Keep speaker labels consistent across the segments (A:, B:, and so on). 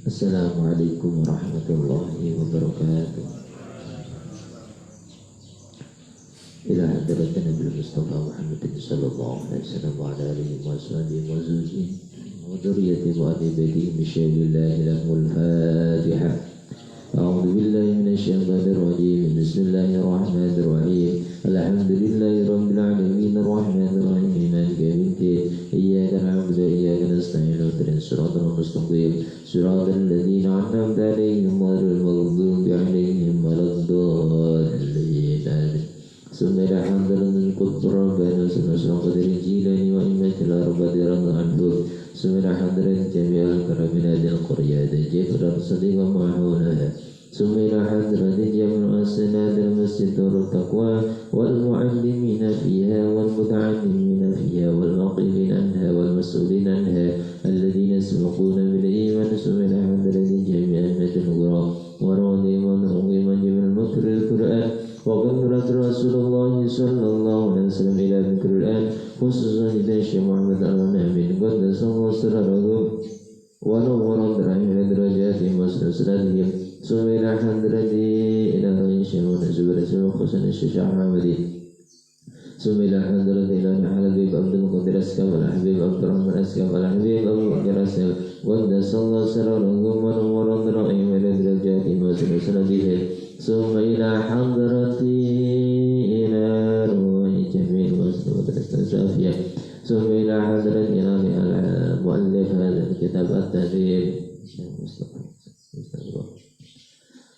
A: Assalamualaikum warahmatullahi wabarakatuh. Ila hadratin Nabi Mustafa Muhammadin sallallahu alaihi wasallam wa ala alihi wa sahbihi wa zawjihi wa dzurriyyatihi wa ahli baitihi bi syai'illahi lahumul Fatihah. A'udzu billahi minasyaitonir rajim. Bismillahir rahmanir rahim. Alhamdulillahi rabbil alamin arrahmanir rahim maliki yaumiddin. Iyyaka na'budu wa iyyaka nasta'in ihdinas siratal mustaqim siratal ladzina an'amta 'alaihim ghairil maghdubi 'alaihim waladdallin. Sumira hamdalan qudra baina sunasra qadri jilani wa imatil arbati radhanhu. Sumira hamdalan jami'al karamina dil qaryada jifran sadiqa ma'huna. Sumira hamdalan jami'al asnad al masjid darut taqwa wal mu'allimina fiha wal muta'allimina fiha wal maqifin anha wal mas'ulin anha alladhina sabaquna bil iman. Sumira hamdalan jami'al madal qura wa radhiman uqiman jami'al makril qur'an وقدرت رسول الله صلى الله عليه وسلم إلى ذكر الآن خصوصا إلى الشيخ محمد الأمين قدس الله سرره ونور درهم درجاتهم وسلسلتهم ثم إلى حضرته إلى الشيخ ونزبر خصوصا الشيخ محمد ثم إلى حضرته إلى حبيب عبد القادر أسكاب والحبيب عبد الرحمن أسكاب والحبيب أبو بكر أسكاب قدس الله سرره ونور درهم إلى درجاتهم وسلسلتهم ثم إلى حضرتي إلى روح جميع المسلمين الصافية ثم إلى حضرتي إلى مؤلف هذا الكتاب التدريب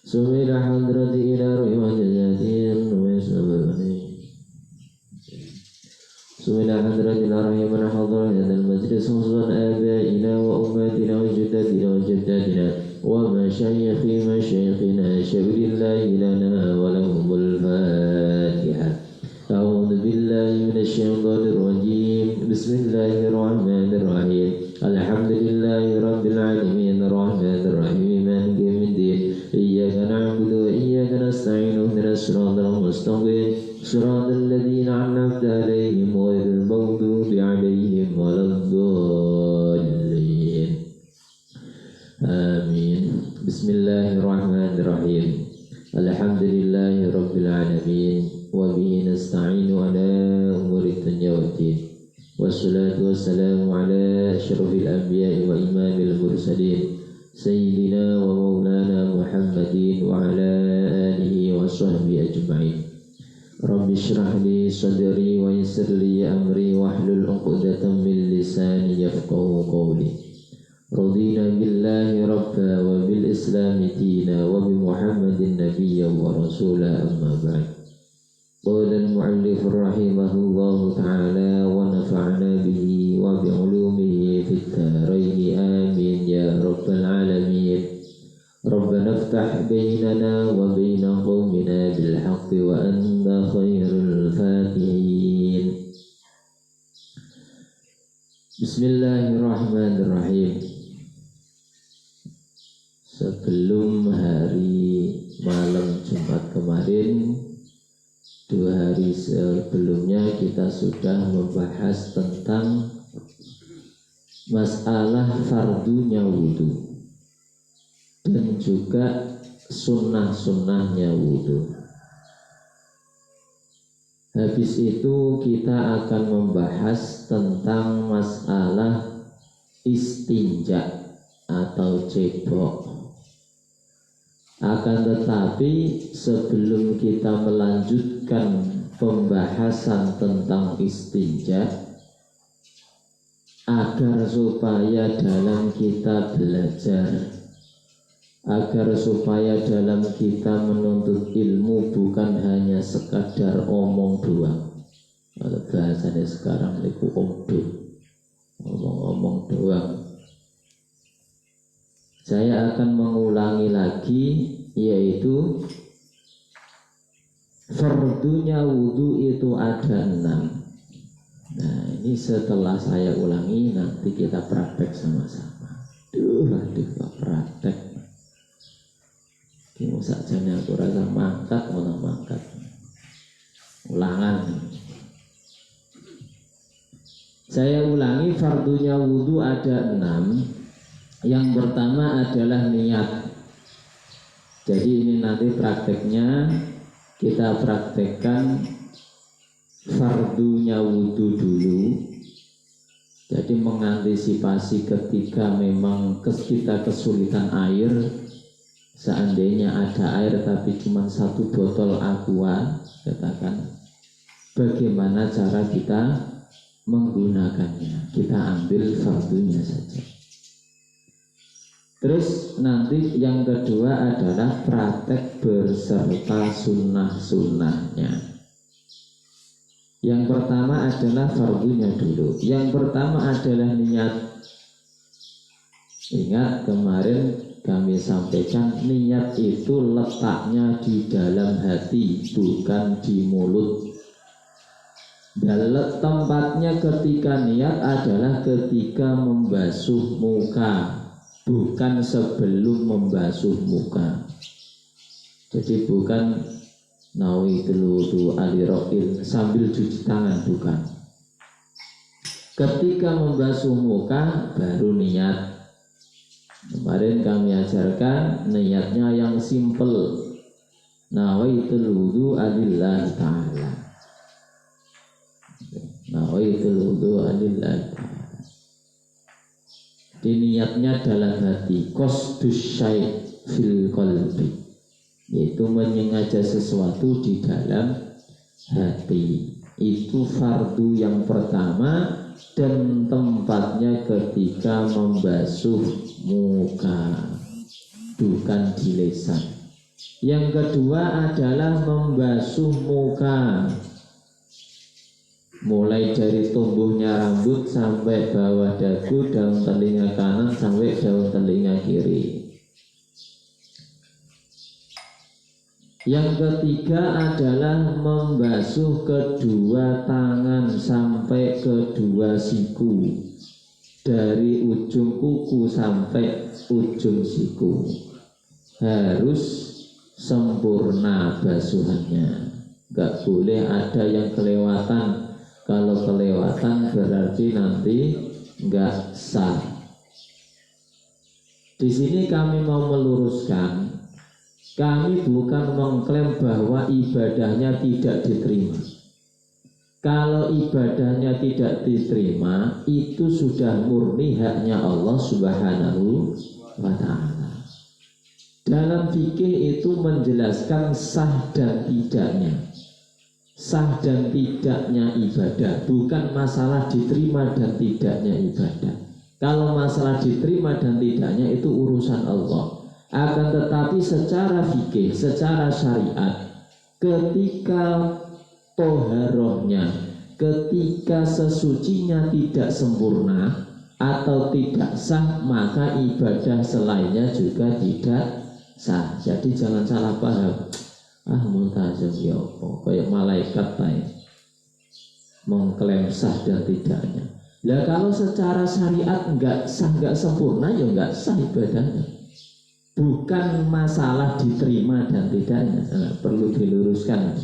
A: ثم إلى حضرتي إلى روح جزاتين ثم إلى حضرتي إلى روح من حضر هذا المجلس خصوصا آبائنا وأمهاتنا وجداتنا وجداتنا ومشايخنا شبر الله لنا ولهم الفاتحة. أعوذ بالله من الشيطان الرجيم. بسم الله الرحمن الرحيم. الحمد لله رب العالمين الرحمن الرحيم مالك يوم الدين. إياك نعبد وإياك نستعين اهدنا الصراط المستقيم صراط الذين أنعمت عليهم غير المغضوب عليهم ولا الضالين. Amin. Bismillahirrahmanirrahim. Alhamdulillahi rabbil alamin wa bihi nasta'inu ala umuri dunya waddin. Wassalatu wassalamu ala asyrafil anbiya'i wa imamil mursalin sayyidina wa maulana Muhammadin wa ala alihi wa sahbihi ajma'in. Rabbi shrah li sadri wa yassir li amri wahlul 'uqdatam min lisani yafqahu qawli. Radina billahi rabba wa bil islami dina wa bi muhammadin nabiyya wa rasula amma ba'd. Qala al-mu'allif rahimahullahu ta'ala wa nafa'na bihi wa bi ulumihi fid dharain amin ya rabbal alamin. Rabbana iftah bainana wa baina qaumina bil haqqi wa anta khairul fatihin. Bismillahirrahmanirrahim. Sebelum hari malam Jumat kemarin, 2 hari sebelumnya kita sudah membahas tentang masalah fardunya wudhu dan juga sunnah-sunnahnya wudhu. Habis itu kita akan membahas tentang masalah istinja atau cebok. Akan tetapi sebelum kita melanjutkan pembahasan tentang istinja, agar supaya dalam kita belajar, agar supaya dalam kita menuntut ilmu bukan hanya sekadar omong doang. Kalau bahasanya sekarang itu omong-omong doang. Saya akan mengulangi lagi, yaitu fardunya wudhu itu ada 6. Nah, ini setelah saya ulangi nanti kita praktek sama-sama. Aduh, praktek. Ini saja aku rasa mangkat, malah mangkat. Ulangan. Saya ulangi, fardunya wudhu ada 6. Yang pertama adalah niat. Jadi ini nanti prakteknya kita praktekkan fardunya wudhu dulu. Jadi mengantisipasi ketika memang kita kesulitan air, seandainya ada air tapi cuma 1 botol aqua, katakan bagaimana cara kita menggunakannya. Kita ambil fardunya saja. Terus nanti yang kedua adalah praktek berserta sunnah-sunnahnya. Yang pertama adalah fardunya dulu. Yang pertama adalah niat. Ingat kemarin kami sampaikan, niat itu letaknya di dalam hati, bukan di mulut. Dan tempatnya ketika niat adalah ketika membasuh muka, bukan sebelum membasuh muka. Jadi bukan nawaitul wudu aliroil sambil cuci tangan, bukan. Ketika membasuh muka baru niat. Kemarin kami ajarkan niatnya yang simple, nawaitul wudu alillahi ta'ala. Nawaitul wudu alillahi ta'ala. Niatnya dalam hati, qasdus syai' fil qalbi, yaitu menyengaja sesuatu di dalam hati. Itu fardu yang pertama dan tempatnya ketika membasuh muka, bukan di lisan. Yang kedua adalah membasuh muka, mulai dari tumbuhnya rambut sampai bawah dagu, daun telinga kanan sampai daun telinga kiri. Yang ketiga adalah membasuh kedua tangan sampai kedua siku, dari ujung kuku sampai ujung siku. Harus sempurna basuhannya, gak boleh ada yang kelewatan. Kalau kelewatan berarti nanti gak sah. Di sini kami mau meluruskan, kami bukan mengklaim bahwa ibadahnya tidak diterima. Kalau ibadahnya tidak diterima, itu sudah murni haknya Allah Subhanahu wa ta'ala. Dalam fikih itu menjelaskan sah dan tidaknya. Sah dan tidaknya ibadah, bukan masalah diterima dan tidaknya ibadah. Kalau masalah diterima dan tidaknya itu urusan Allah. Akan tetapi secara fikih, secara syariat, ketika toharohnya, ketika sesucinya tidak sempurna atau tidak sah, maka ibadah selainnya juga tidak sah. Jadi jangan salah paham. Multazam ya apa, kayak malaikat mengklaim sah dan tidaknya. Lah kalau secara syariat enggak sah, enggak sempurna, ya enggak sah ibadahnya. Bukan masalah diterima dan tidaknya. Perlu diluruskan.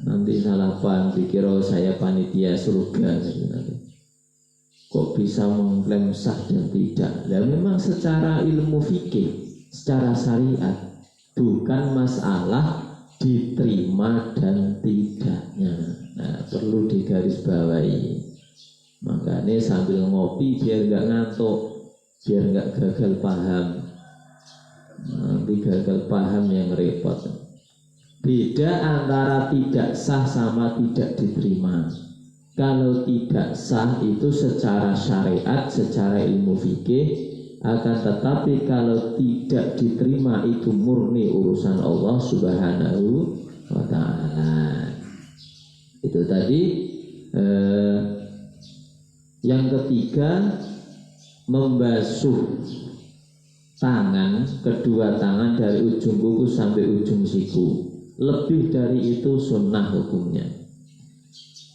A: Nanti salah paham, dikira saya panitia surga nanti. Kok bisa mengklaim sah dan tidak? Lah memang secara ilmu fikih, secara syariat, bukan masalah diterima dan tidaknya. Nah, perlu digarisbawahi. Makanya sambil ngopi biar nggak ngantuk, biar nggak gagal paham. Nanti gagal paham yang repot. Beda antara tidak sah sama tidak diterima. Kalau tidak sah itu secara syariat, secara ilmu fikih. Akan tetapi kalau tidak diterima itu murni urusan Allah Subhanahu wa ta'ala. Itu tadi. Yang ketiga, membasuh tangan, kedua tangan dari ujung kuku sampai ujung siku. Lebih dari itu sunnah hukumnya.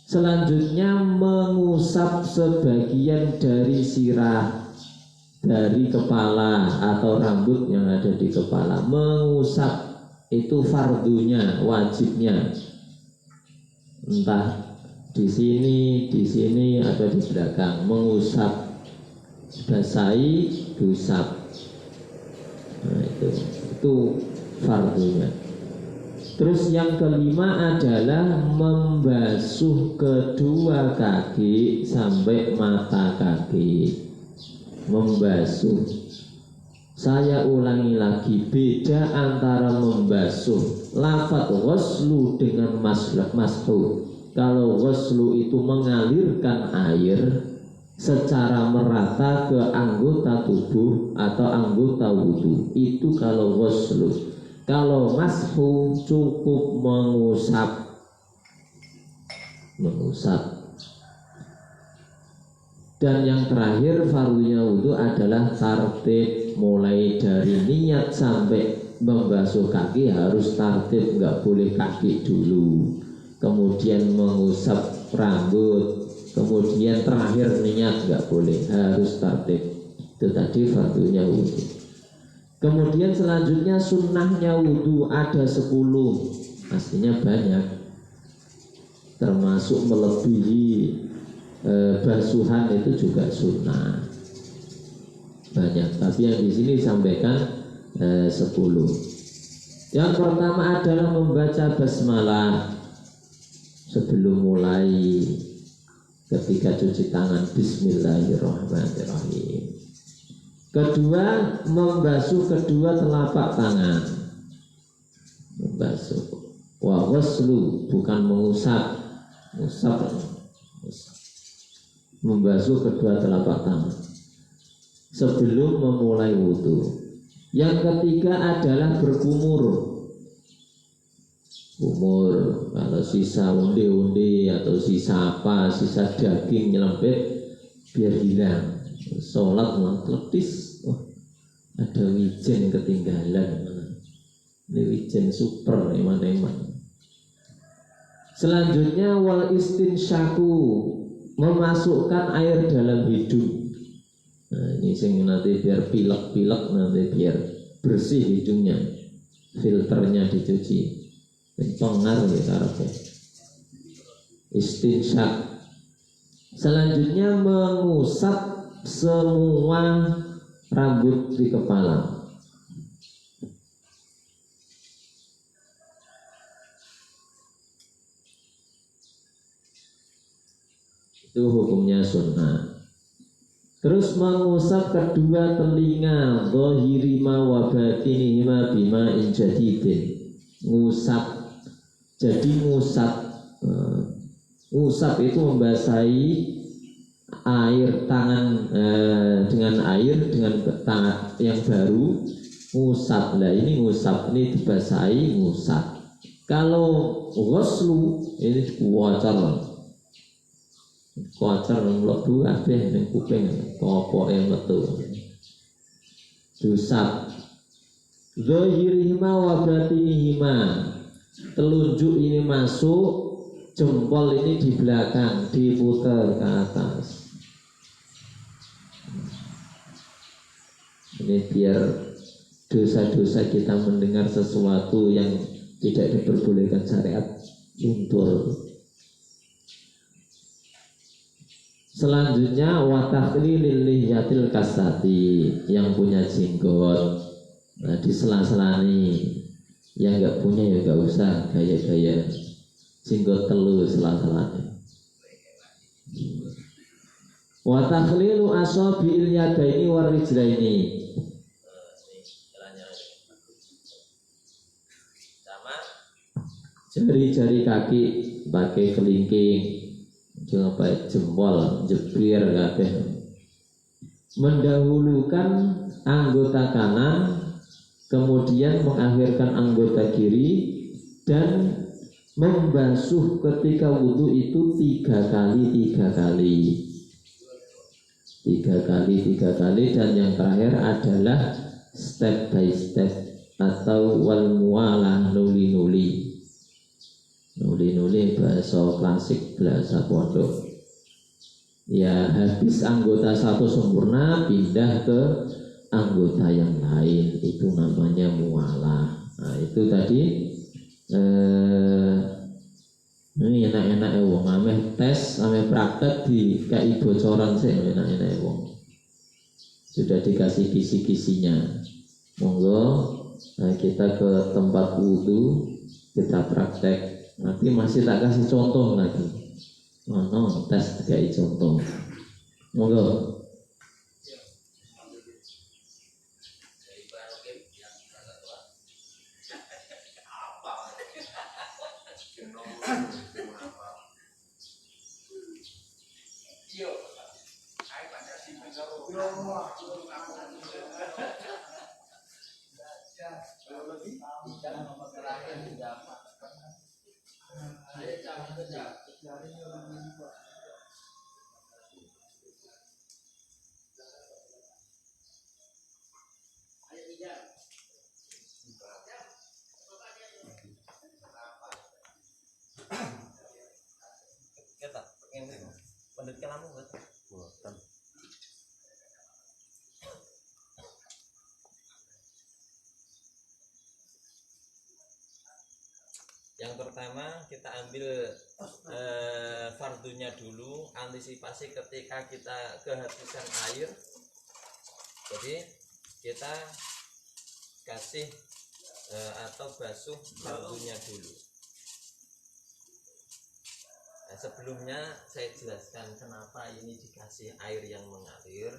A: Selanjutnya mengusap sebagian dari sirah, dari kepala atau rambut yang ada di kepala. Mengusap itu fardunya, wajibnya. Entah di sini atau di belakang, mengusap basahi, diusap. Nah, itu fardunya. Terus yang kelima adalah membasuh kedua kaki sampai mata kaki. Membasuh. Saya ulangi lagi, beda antara membasuh lafaz ghuslu dengan mashu. Kalau ghuslu itu mengalirkan air secara merata ke anggota tubuh atau anggota wudu, itu kalau ghuslu. Kalau mashu cukup mengusap. Dan yang terakhir fardunya wudu adalah tartib, mulai dari niat sampai membasuh kaki harus tartib, nggak boleh kaki dulu, kemudian mengusap rambut, kemudian terakhir niat, nggak boleh, harus tartib. Itu tadi fardunya wudu. Kemudian selanjutnya sunnahnya wudu ada 10, pastinya banyak, termasuk melebihi basuhan itu juga sunnah banyak. Tapi yang di sini disampaikan 10. Yang pertama adalah membaca basmalah sebelum mulai, ketika cuci tangan, Bismillahirrahmanirrahim. Kedua, membasuh kedua telapak tangan. Membasuh. Wa ghuslu, bukan mengusap. Membasuh kedua telapak tangan sebelum memulai wudu. Yang ketiga adalah berkumur. Kumur, kalau sisa undi-undi atau sisa apa, sisa daging nyelempit, biar hilang. Sholat meletis, ada wijen ketinggalan, ini wijen super eman-eman. Selanjutnya wal istinsyaku, memasukkan air dalam hidung. Nah, ini sing nanti biar pilek-pilek, nanti biar bersih hidungnya, filternya dicuci. Pengar ya karena istinsyak. Selanjutnya mengusap semua rambut di kepala. Itu hukumnya sunnah. Terus mengusap kedua telinga, zahirima wa batinihima bima injadidin. Ngusap. Jadi ngusap itu membasahi air tangan dengan air dengan tangan yang baru, ngusap. Nah ini ngusap, ini dibasahi, ngusap. Kalau ghuslu ini kuacar mlebu kabeh ning kuping, pokoke metu. Diusap. Zahirihima wa batinihima. Telunjuk ini masuk, jempol ini di belakang, diputar ke atas. Ini biar dosa-dosa kita mendengar sesuatu yang tidak diperbolehkan syariat luntur. Selanjutnya watakhlilil lihyatil kasati, yang punya jenggot, nah, di sela-sela nih. Yang nggak punya ya nggak usah gaya-gaya jenggot telu sela-selanya. Wa takhlilu asabi'il yadaini war rijlaini. Sama jari-jari kaki pakai kelingking, jangan pakai jempol, jebir kabeh. Mendahulukan anggota kanan, kemudian mengakhirkan anggota kiri, dan membasuh ketika wudu itu 3 kali, dan yang terakhir adalah step by step atau wal mualah, nuli-nuli bahasa klasik, bahasa pondok. Ya habis anggota satu sempurna pindah ke anggota yang lain, itu namanya mualah. Nah itu tadi ini enak-enak wong ameh tes, ameh praktek di kai bocoran sih, enak-enak wong. sudah dikasih kisi-kisinya. Monggo kita ke tempat wudhu, kita praktek. Nanti masih tak kasih contoh lagi. No, tes kayak contoh. Monggo.
B: Yang pertama kita ambil fardunya dulu, antisipasi ketika kita kehabisan air. Jadi kita kasih atau basuh fardunya dulu. Nah, sebelumnya saya jelaskan kenapa ini dikasih air yang mengalir.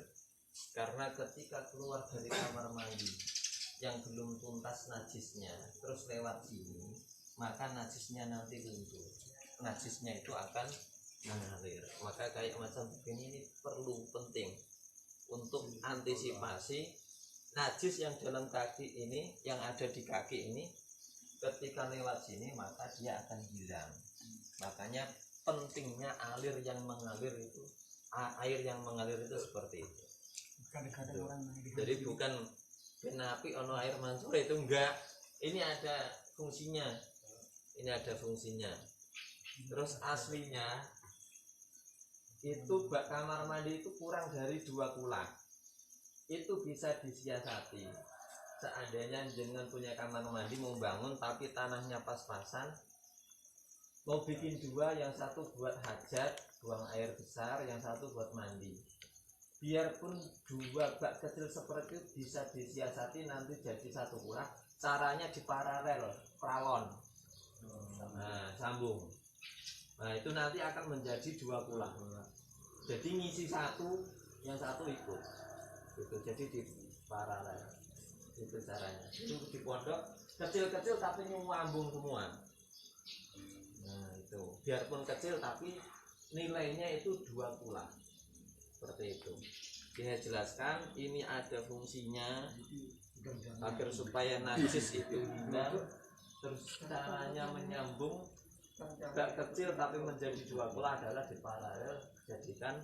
B: Karena ketika keluar dari kamar mandi yang belum tuntas najisnya, terus lewat sini, maka najisnya nanti luntur, najisnya itu akan mengalir. Maka kayak macam begini ini perlu penting untuk antisipasi najis yang dalam kaki ini, yang ada di kaki ini, ketika lewat sini maka dia akan hilang. Makanya pentingnya air yang mengalir itu seperti itu. Jadi bukan penapi ono air mancur itu enggak, ini ada fungsinya. Ini ada fungsinya. Terus aslinya itu bak kamar mandi itu kurang dari 2 kulak. Itu bisa disiasati. Seandainya jangan punya kamar mandi mau bangun tapi tanahnya pas-pasan, mau bikin 2, yang satu buat hajat, buang air besar, yang satu buat mandi. Biarpun 2 bak kecil seperti itu bisa disiasati nanti jadi 1 kulak. Caranya diparalel, pralon. Nah, sambung. Nah, itu nanti akan menjadi 2 kulak. Jadi ngisi 1, yang satu ikut. Itu jadi di paralel. Itu caranya. Itu di pondok kecil-kecil tapi nyambung semua. Nah, itu. Biarpun kecil tapi nilainya itu 2 kulak. Seperti itu. Saya jelaskan ini ada fungsinya agar supaya najis itu hilang. Terus caranya menyambung bak kecil tapi menjadi 2 kulak adalah di paralel, jadikan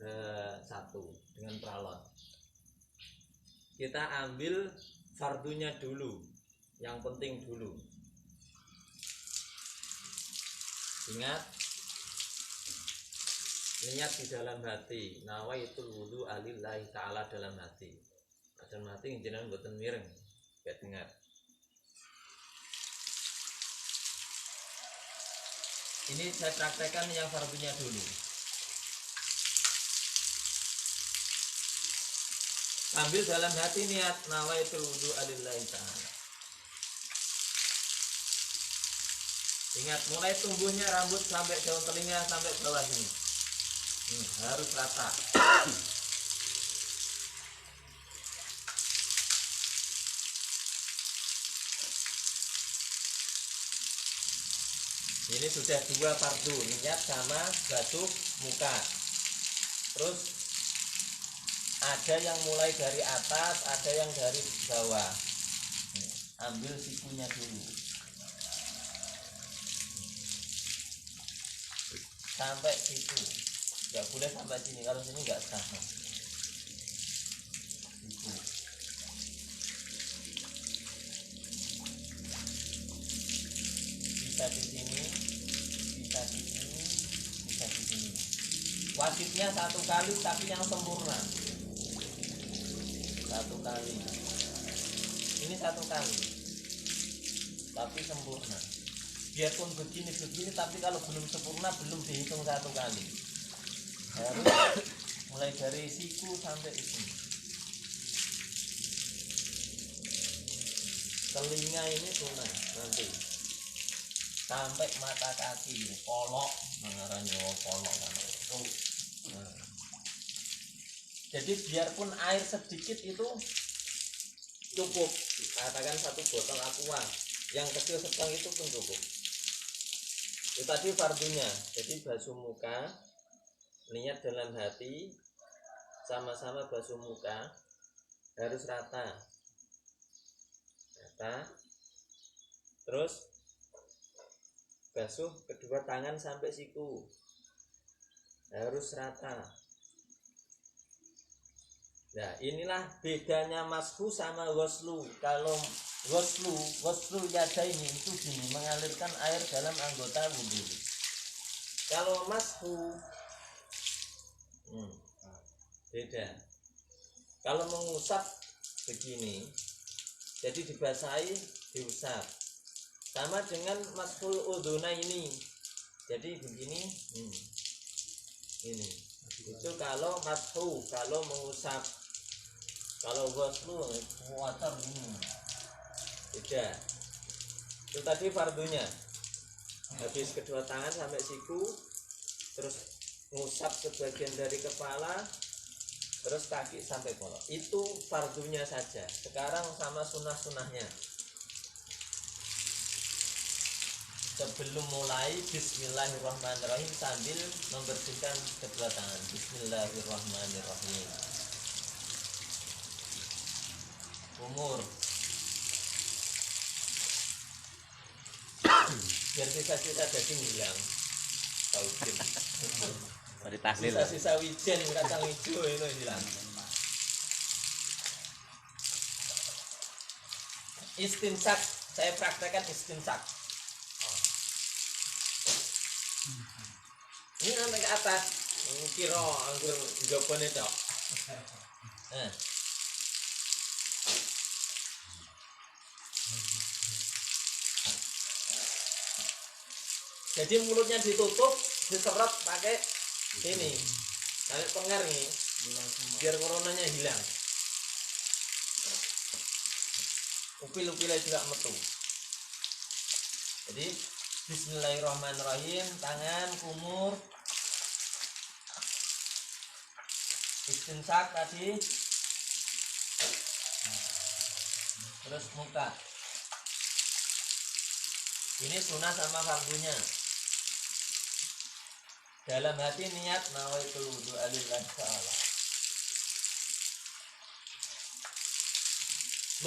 B: 1 dengan pralon. Kita ambil fardunya dulu, yang penting dulu. Ingat, niat di dalam hati, nawaitul wudu alillahi ta'ala dalam hati. Dalam hati jenengan mboten mireng, gak dengar. Ini saya praktekkan yang fardunya dulu. Ambil dalam hati niat nawaitul wudu alillahi ta'ala. Ingat, mulai tumbuhnya rambut sampai daun telinga sampai bawah sini. Harus rata. Ini sudah 2 fardu, niat sama basuh muka. Terus ada yang mulai dari atas, ada yang dari bawah. Ambil sikunya dulu. Sampai siku. Enggak boleh sampai sini, kalau sini enggak sah. Siku. Bisa di sini, bisa di sini, bisa di sini. Wajibnya 1 kali tapi yang sempurna. 1 kali. Ini 1 kali. Tapi sempurna. Biarpun begini tapi kalau belum sempurna belum dihitung 1 kali. Harus mulai dari siku sampai sini. telinga ini sunnah nanti sampai mata kaki kolok mengarani kolok kan. Nah. Jadi biarpun air sedikit itu cukup, katakan 1 botol aqua yang kecil sedang itu pun cukup. Itu tadi fardunya. Jadi basuh muka, niat dalam hati, sama-sama basuh muka harus rata, terus basuh kedua tangan sampai siku harus rata. Nah inilah bedanya mashu sama ghuslu. Kalau ghuslu yadaini itu gini, mengalirkan air dalam anggota wudhu. Kalau mashu beda. Kalau mengusap begini, jadi dibasahi diusap, sama dengan mashul udhuna ini. Jadi begini, ini itu kalau mashu, kalau mengusap. Kalau ghuslu water ini beda. Itu tadi fardunya, habis kedua tangan sampai siku, terus ngusap sebagian dari kepala, terus kaki sampai kolok. Itu fardunya saja. Sekarang sama sunnah-sunnahnya. Sebelum mulai, bismillahirrahmanirrahim, sambil membersihkan kedua tangan. Bismillahirrahmanirrahim. Umur biar sisa-sisa daging hilang. Tauhid.
C: Mari tahlil.
B: Sisa-sisa wijen kacang hijau itu hilang. Istinsak, saya praktekkan istinsak. Ini sampai ke atas, kira anggur jopone tok. Jadi mulutnya ditutup, diserap pakai ini, pakai pengar nih, biar coronanya hilang. Upil-upilnya juga metu. Jadi bismillahirrahmanirrahim, tangan kumur, istinsak tadi, terus muka. Ini sunnah sama fardunya. Dalam hati niat nawaitul wudu'a lillahi ta'ala.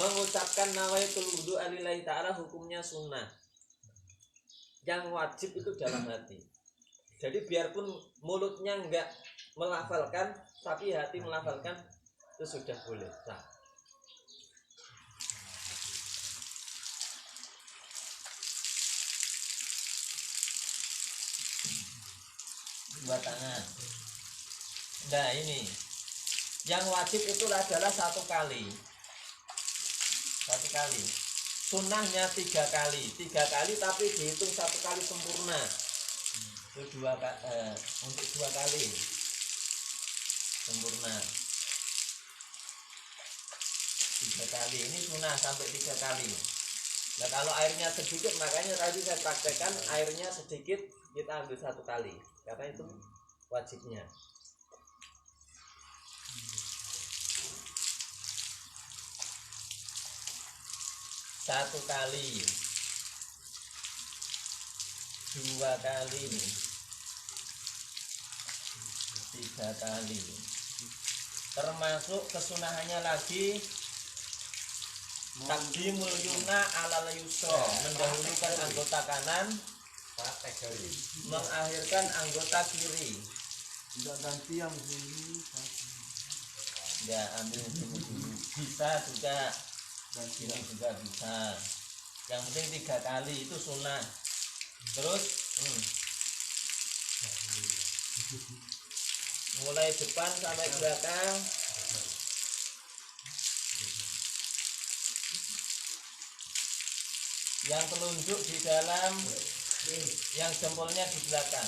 B: Mengucapkan nawaitul wudu'a lillahi ta'ala hukumnya sunnah. Yang wajib itu dalam hati. Jadi biarpun mulutnya enggak melafalkan, tapi hati melafalkan, itu sudah boleh. Nah. Dua tangan. Nah ini yang wajib itu adalah 1 kali. 1 kali. Sunnahnya 3 kali. 3 kali tapi dihitung 1 kali sempurna. Itu untuk 2 kali sempurna. 3 kali. Ini sunnah sampai 3 kali. Nah kalau airnya sedikit, makanya tadi saya praktekkan airnya sedikit, kita ambil 1 kali. Karena itu wajibnya. Satu kali, 2 kali, 3 kali. Termasuk kesunahannya lagi takdimul yumna alal yusra, mendahulukan anggota kanan, mengakhirkan anggota kiri.
D: Tidak ganti yang sini.
B: Ya ambil sini dulu. Bisa juga, dan sini juga bisa. Yang penting 3 kali itu sunnah. Terus mulai depan sampai belakang. Yang telunjuk di dalam, yang jempolnya di belakang.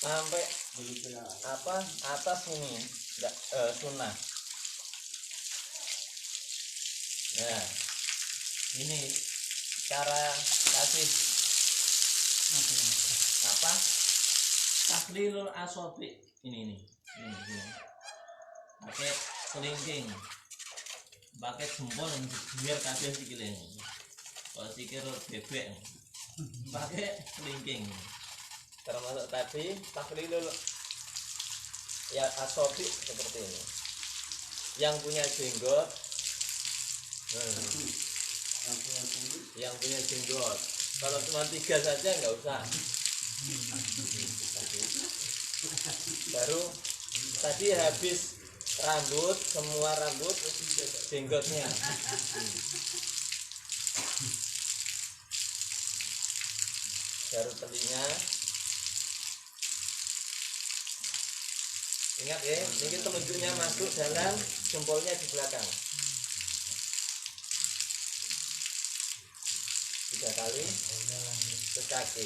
B: sampai apa atas ini enggak sunnah. Nah, ini cara kasih apa? Tahlilul asobi ini. Pakai kelingking, pakai jempol biar kasih sikile. Kalau sikil bebek, pakai kelingking. Termasuk tadi tahlilul ya asobi seperti ini. Yang punya jenggot, yang punya jenggot. Kalau cuma 3 saja nggak usah. Baru tadi habis rambut, semua rambut jenggotnya. Baru telinga. Ingat ya, ini telunjuknya masuk dalam, jempolnya di belakang. 3 kali ke kaki.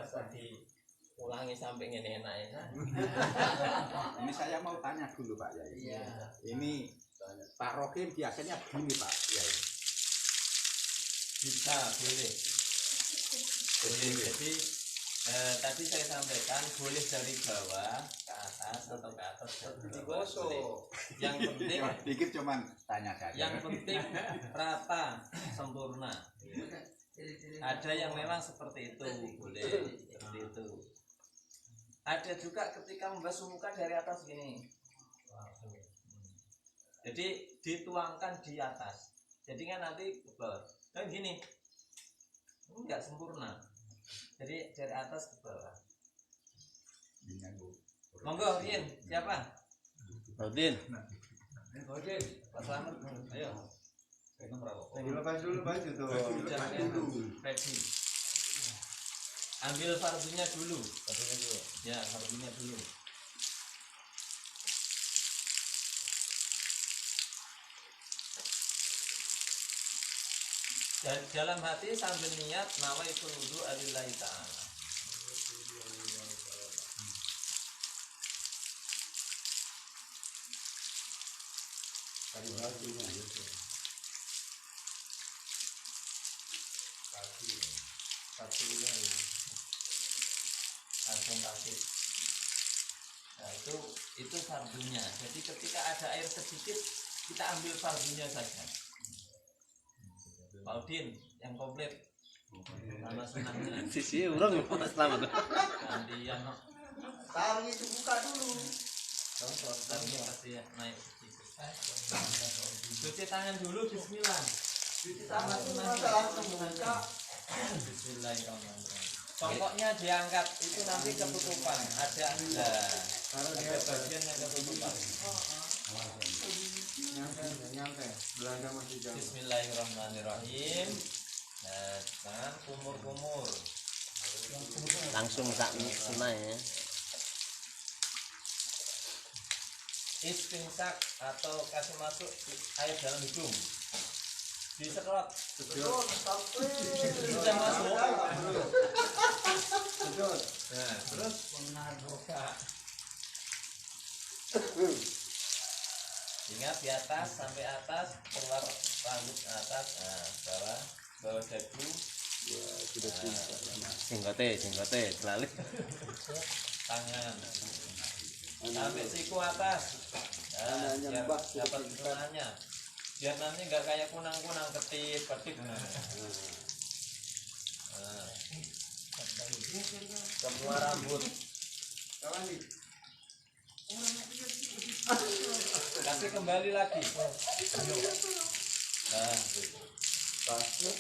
B: Tadi ulangi sampai ini enak-enak.
E: Ini saya mau tanya dulu Pak Yai. Iya. Ini Pak Rokim biasanya begini Pak Yai.
B: Bisa, boleh. Jadi tadi saya sampaikan boleh dari bawah ke atas atau ke atas. Yang penting
E: dikit cuman tanya saja.
B: Yang penting rata, sempurna. Ada yang memang seperti itu, boleh seperti itu. Ada juga ketika membasuh muka dari atas gini. Jadi dituangkan di atas. Jadi kan nanti ke bawah. Kan gini. Ini enggak sempurna. Jadi dari atas ke bawah. Monggo, Rin, siapa?
C: Rodin.
B: Pak Slamet, ayo.
D: Lepas dulu baju tuh.
B: Ready. Ambil fardunya dulu. Ya, fardunya dulu. Dan dalam hati sambil niat nawaitul wudu lillahi ta'ala.
D: Tadi bajunya gitu.
B: Fardunya ini. Langsung kasih. Nah, itu fardunya. Jadi ketika ada air sedikit, kita ambil fardunya saja. Pak Udin yang komplit nama sunahnya
C: Sisi urang selamat.
B: gantian
D: Taruh itu buka dulu.
B: taruhnya pasti naik sedikit. Cuci tangan dulu, bismillah.
D: Cuci tangan dulu langsung buka.
B: Bismillahirrahmanirrahim. Pokoknya diangkat itu nanti ketutupan. Ada bagian yang ketutupan.
D: Nyampe. Belanda masih jauh.
B: Bismillahirrahmanirrahim. Nah, tangan kumur-kumur.
C: Langsung sak sunai ya.
B: Istinsak atau kasih masuk air dalam hidung. Disedot. Sudah masuk. Nah, terus buka. Ingat di atas sampai atas, keluar rambut atas, bawah dagu.
C: Jenggote selalu.
B: Tangan sampai siku atas. Nah, biar dapat sunahnya. Biar nanti nggak kayak kunang-kunang ketip. Semua rambut. Kasih kembali lagi. Nah,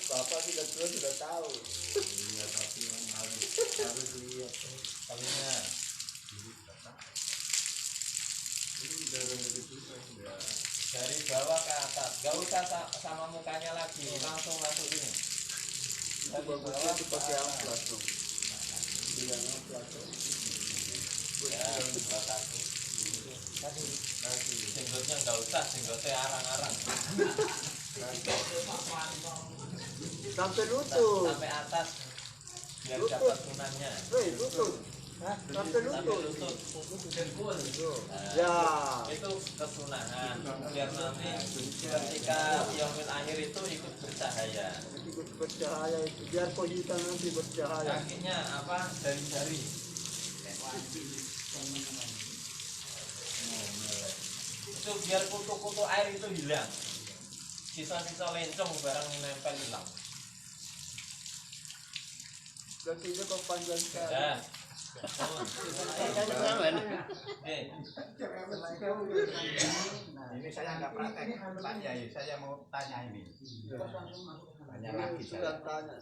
D: Bapak sudah tahu.
B: iya tapi harus lihat kalinya. Dari bawah ke atas, gak usah sama mukanya lagi, langsung masuk ini. Dari bawah ke atas. Ya, dua kaki. Jenggotnya nggak usah, jenggotnya arang-arang.
D: Sampai lutut.
B: Sampai atas biar dapat sunannya.
D: Lutut. Sampai
B: Sampai
D: lutut.
B: lutut. Dengkul. Nah,
D: Ya.
B: itu kesunahan biar nanti ketika yaumil akhir itu ikut bercahaya.
D: Ikut bercahaya itu. Biar kita nanti bercahaya.
B: Kakinya apa? Jari-jari. Itu biar kutu-kutu air itu hilang. Sisa-sisa lencong barang nempel hilang.
D: Kakinya kok panjang sekali.
B: Dan
E: Ini saya nggak praktek, Pak Yai. Saya mau tanya ini. Tanya lagi saya.
D: Tanya.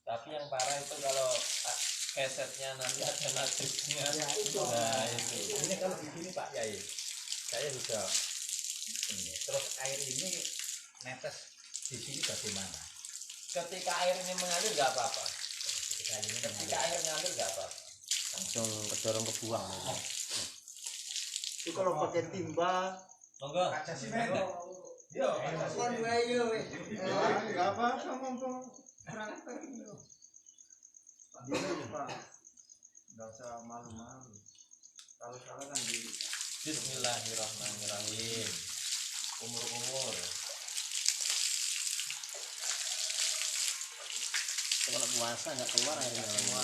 B: tapi yang parah itu kalau kesetnya nanti ada najisnya. Nah itu.
E: Ini kalau di sini Pak Yai, saya sudah ini. Terus air ini netes di sini bagaimana?
B: Ketika air ini mengalir nggak apa-apa. Ketika air mengalir nggak apa-apa.
C: Langsung kedorong kebuang.
D: Itu kalau pakai timba.
B: Monggo.
E: Kaca simen.
B: Yo.
D: Enggak apa-apa ngomong. Enggak usah malu-malu. Kalau salah kan di
B: Bismillahirrahmanirrahim. Umur-umur.
C: Kalau puasa nggak keluar airnya semua.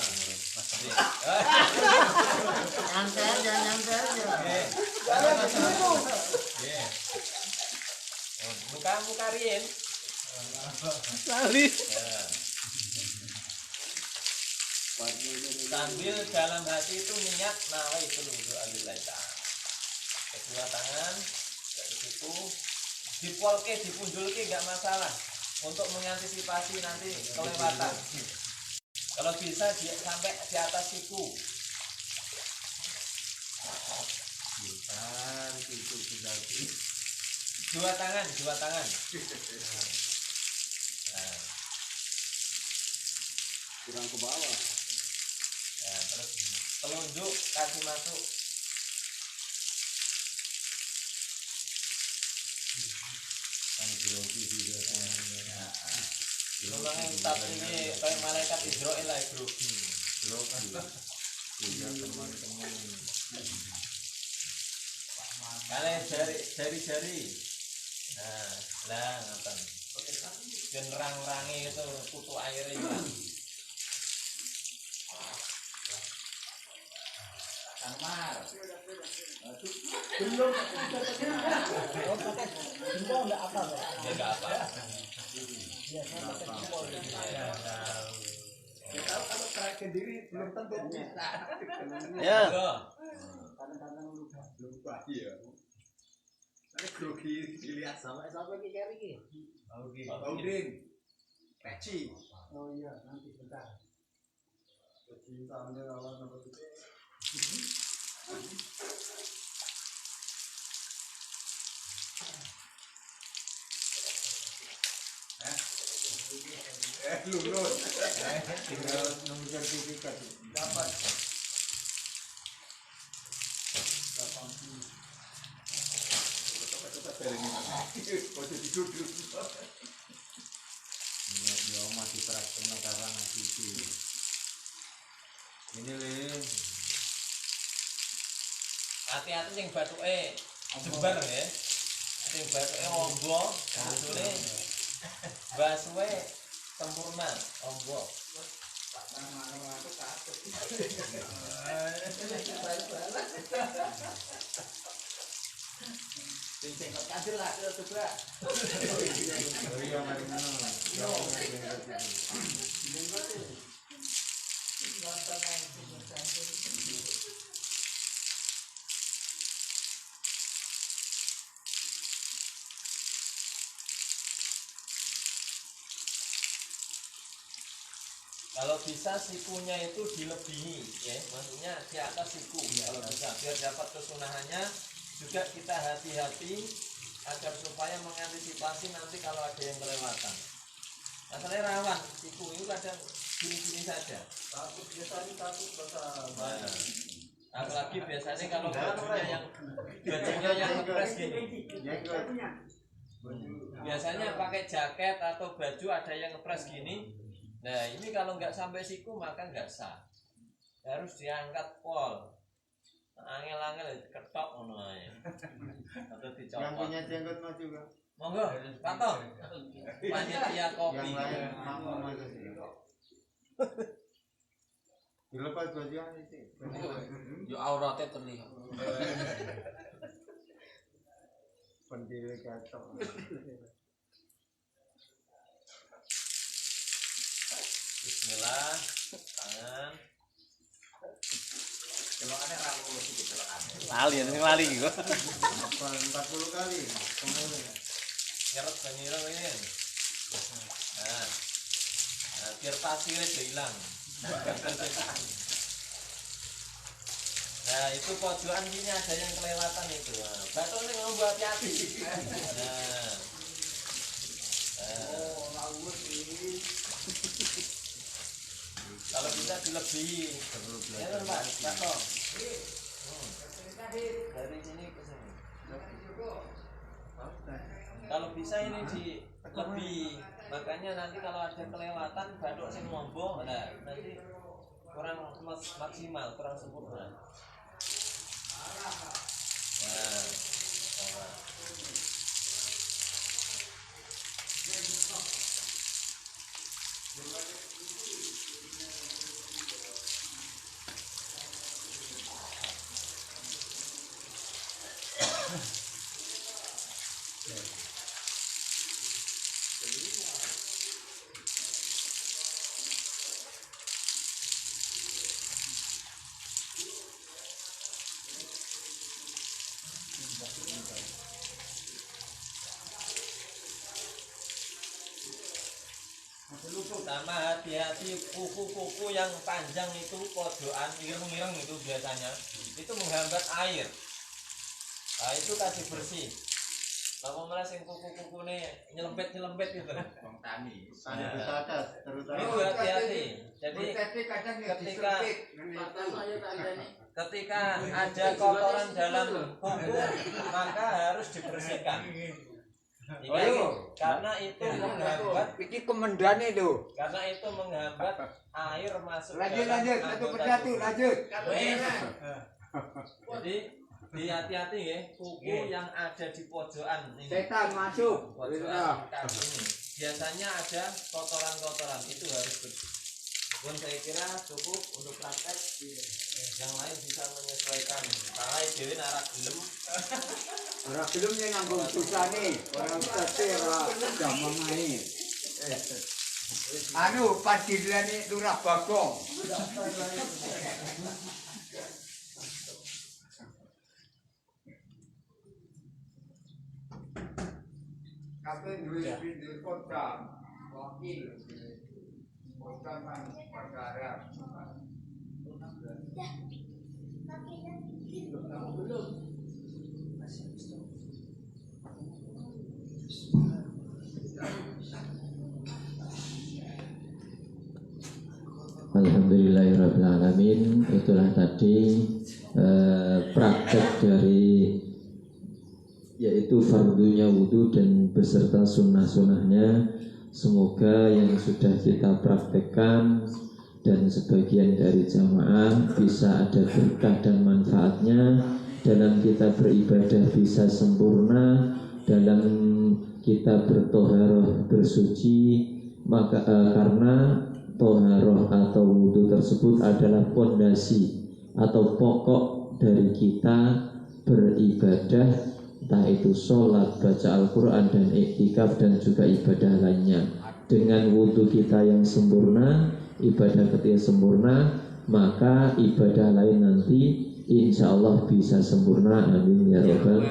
D: nyantai aja, nyantai aja.
B: Muka Rien.
C: Lali.
B: Sambil dalam hati itu niat nawaitul wudu lillahi ta'ala. Kedua tangan dari situ dipolke, dipunjulke nggak masalah untuk mengantisipasi nanti kelewatan. Kalau bisa sampai di atas siku. Dua tangan. Nah.
D: Kurang ke bawah.
B: Ya, terus telunjuk kasih masuk. Lubangnya tapi ini kayak malaikat Israel lah grogi. Kalian jari. Nah, lah ngapain? Dan rang-rangi itu kutu airnya hilang. Kamar.
D: Belum.
B: Ya enggak apa.
E: Kita kalau terakhir diri belum tentu bisa.
C: Ya.
E: Lupa iya. Saya grogi dilihat sama
D: Sampai kiri iki.
E: Audin. Peci.
D: Oh iya, nanti bentar. Kecintaannya lawan apa itu?
E: Lulus.
D: Tinggal nunggu sertifikat. Dapat.
E: Kode tidur dulu.
D: Ya masih praktek karena ngasih itu. Ini Lin.
B: Hati-hati sing batuke jembar ya. Sing batuke ombo, batuke basuhe sempurna, ombo. Sing kasih lah coba.
D: Oh iya mari ngono.
B: Kalau bisa sikunya itu dilebihi ya, maksudnya di atas siku kalau bisa biar dapat kesunahannya. Juga kita hati-hati agar supaya mengantisipasi nanti kalau ada yang kelewatan. Masalahnya rawan siku itu kadang gini-gini saja.
D: Takut biasanya takut besar.
B: Nah, Apalagi biasanya kalau bajunya yang ngepres gini. Biasanya pakai jaket atau baju ada yang ngepres gini. Nah ini kalau nggak sampai siku maka nggak sah. Harus diangkat pol. Angel-angel ketok ngono ae. Atau dicopot.
D: Yang punya jenggot mah juga.
B: Monggo, Pak. Panitia kopi.
D: Yang lain mau maju sih. Dilepas bajuan itu.
C: Yo auratnya terlihat.
D: Pendiri ketok.
B: Bismillah, tangan.
E: Kalau aneh ramu itu kalau aneh.
C: Lali, sing lali iki kok.
D: Apa 40 kali? Semuanya.
B: Nyeret banira ini. Nah, biar pasirnya hilang. Nah itu pojokan sini ada yang kelewatan itu. Batok nih ngomong buat hati. Nah, kalau bisa dilebihi. Ya kan Pak, Batok. Dari sini ke sini. Kalau bisa ini di lebih, makanya nanti kalau ada kelewatan batuk sing ngombo, nah nanti kurang maksimal, kurang sempurna. Nah, sama hati-hati kuku-kuku yang panjang itu pojokan ireng-ireng itu biasanya itu menghambat air. Nah itu kasih bersih. Kalau malah sing kuku-kuku nih nyelempet gitu.
E: Wong tani.
D: Tani bisa atas terutama.
B: Itu hati-hati. Jadi ketika ada kotoran dalam kuku maka harus dibersihkan. Karena itu menghambat.
F: Iki komandane itu.
B: Karena itu menghambat air masuk.
F: Lanjut satu persatu lanjut.
B: Jadi hati-hati ya, kuku yang ada di pojokan ini.
F: Setan masuk.
B: Pojokan kaki ini. Biasanya ada kotoran-kotoran itu harus bersih. Dan saya kira cukup untuk praktek. Yang lain bisa menyesuaikan. Kalau dewi narak gelem.
F: Ora film yang nganggo susah nih. Orang sate ora gampang main. Anu padilane lurah Bagong. Kabeh duwe video kota. Wakil. Kota kan perkara.
A: Alhamdulillahirrahmanirrahim. Itulah tadi praktek dari yaitu fardunya wudhu dan beserta sunnah-sunnahnya. Semoga yang sudah kita praktekkan dan sebagian dari jamaah bisa ada berkah dan manfaatnya dalam kita beribadah, bisa sempurna dalam kita bertoharoh, bersuci. Maka karena toharoh atau wudhu tersebut adalah pondasi atau pokok dari kita beribadah, entah itu sholat, baca Al-Quran dan iktikaf dan juga ibadah lainnya. Dengan wudhu kita yang sempurna, ibadah kita yang sempurna, maka ibadah lain nanti insya Allah bisa sempurna. Amin ya rabbal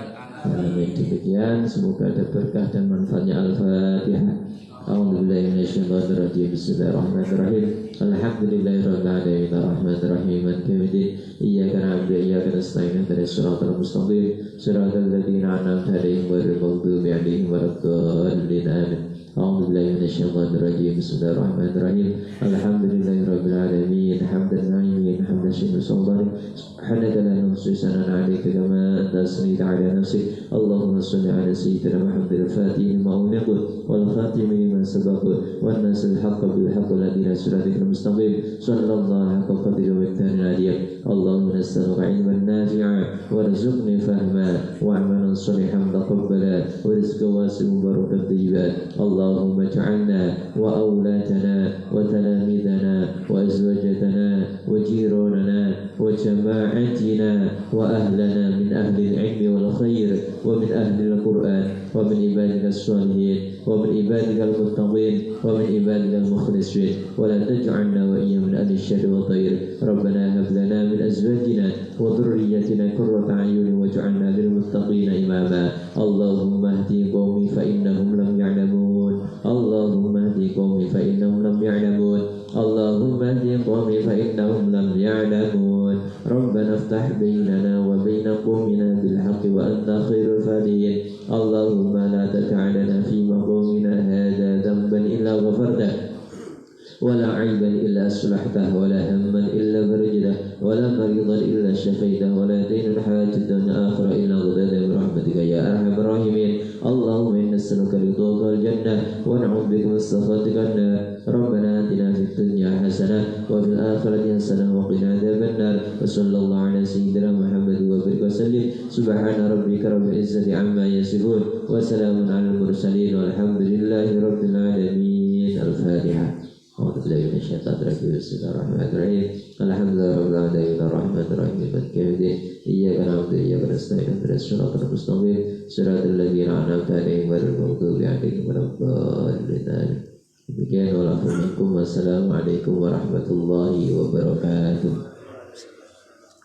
A: alamin. Demikian, semoga ada berkah dan manfaatnya. Al-Fatihah. A'udzubillahi minasyaitonir rajim. Bismillahirrahmanirrahim. Alhamdulillahi rabbil alamin arrahmanir rahim maliki yaumiddin iyyaka na'budu wa iyyaka nasta'in ihdinas siratal mustaqim siratal ladzina an'amta 'alaihim ghairil maghdubi 'alaihim waladdallin amin. أعوذ بالله من الشيطان الرجيم بسم الله الرحمن الرحيم الحمد لله رب العالمين حمدا نعيما حمدا شكر سلطانك سبحانك لا نحصي ثناء عليك كما أنت أثنيت على نفسك اللهم صل على سيدنا محمد الفاتح لما أغلق والخاتم لما سبق والناس الحق بالحق الذي لا صراطك المستقيم صلى الله حق قدره ومقداره العلي اللهم نسألك علما نافعا وارزقني فهما وعملا صالحا متقبلا ورزقا واسعا مباركا طيبا اللهم اجعلنا وأولادنا وتلاميذنا وأزواجنا وجيراننا وجماعتنا وأهلنا من أهل العلم والخير ومن أهل القرآن ومن عبادك الصالحين ومن عبادك المتقين ومن عبادك المخلصين ولا تجعلنا وإياهم من أهل الشر والطير ربنا هب لنا من أزواجنا وذريتنا قرة أعين واجعلنا للمتقين إماما اللهم اهد قومي فإنهم لم يعلمون اللهم اهد قومي فإنهم لم يعلمون اللهم اهد قومي فإنهم لم يعلمون ربنا افتح بيننا وبين قومنا بالحق وأنت خير الفاتحين اللهم لا تدع لنا في مقامنا هذا ذنبا إلا غفرته ولا عيبا إلا أصلحته ولا هما إلا فرجته ولا مريضا إلا شفيته ولا دينا حاجة آخر إلا قضيته برحمتك يا أرحم الراحمين اللهم إنا نسألك رضاك والجنة ونعوذ بك من سخطك النار ربنا آتنا في الدنيا حسنة وفي الآخرة حسنة وقنا عذاب النار وصلى الله على سيدنا محمد وبارك وسلم سبحان ربك رب العزة عما يصفون وسلام على المرسلين والحمد لله رب العالمين. الفاتحة. أعوذ بالله من الشيطان الرجيم بسم الله الرحمن الرحيم الحمد لله رب العالمين الرحمن الرحيم مالك يوم الدين إياك نعبد وإياك نستعين اهدنا الصراط المستقيم صراط الذين أنعمت عليهم غير المغضوب عليهم ولا الضالين. Demikian, wassalamualaikum warahmatullahi wabarakatuh.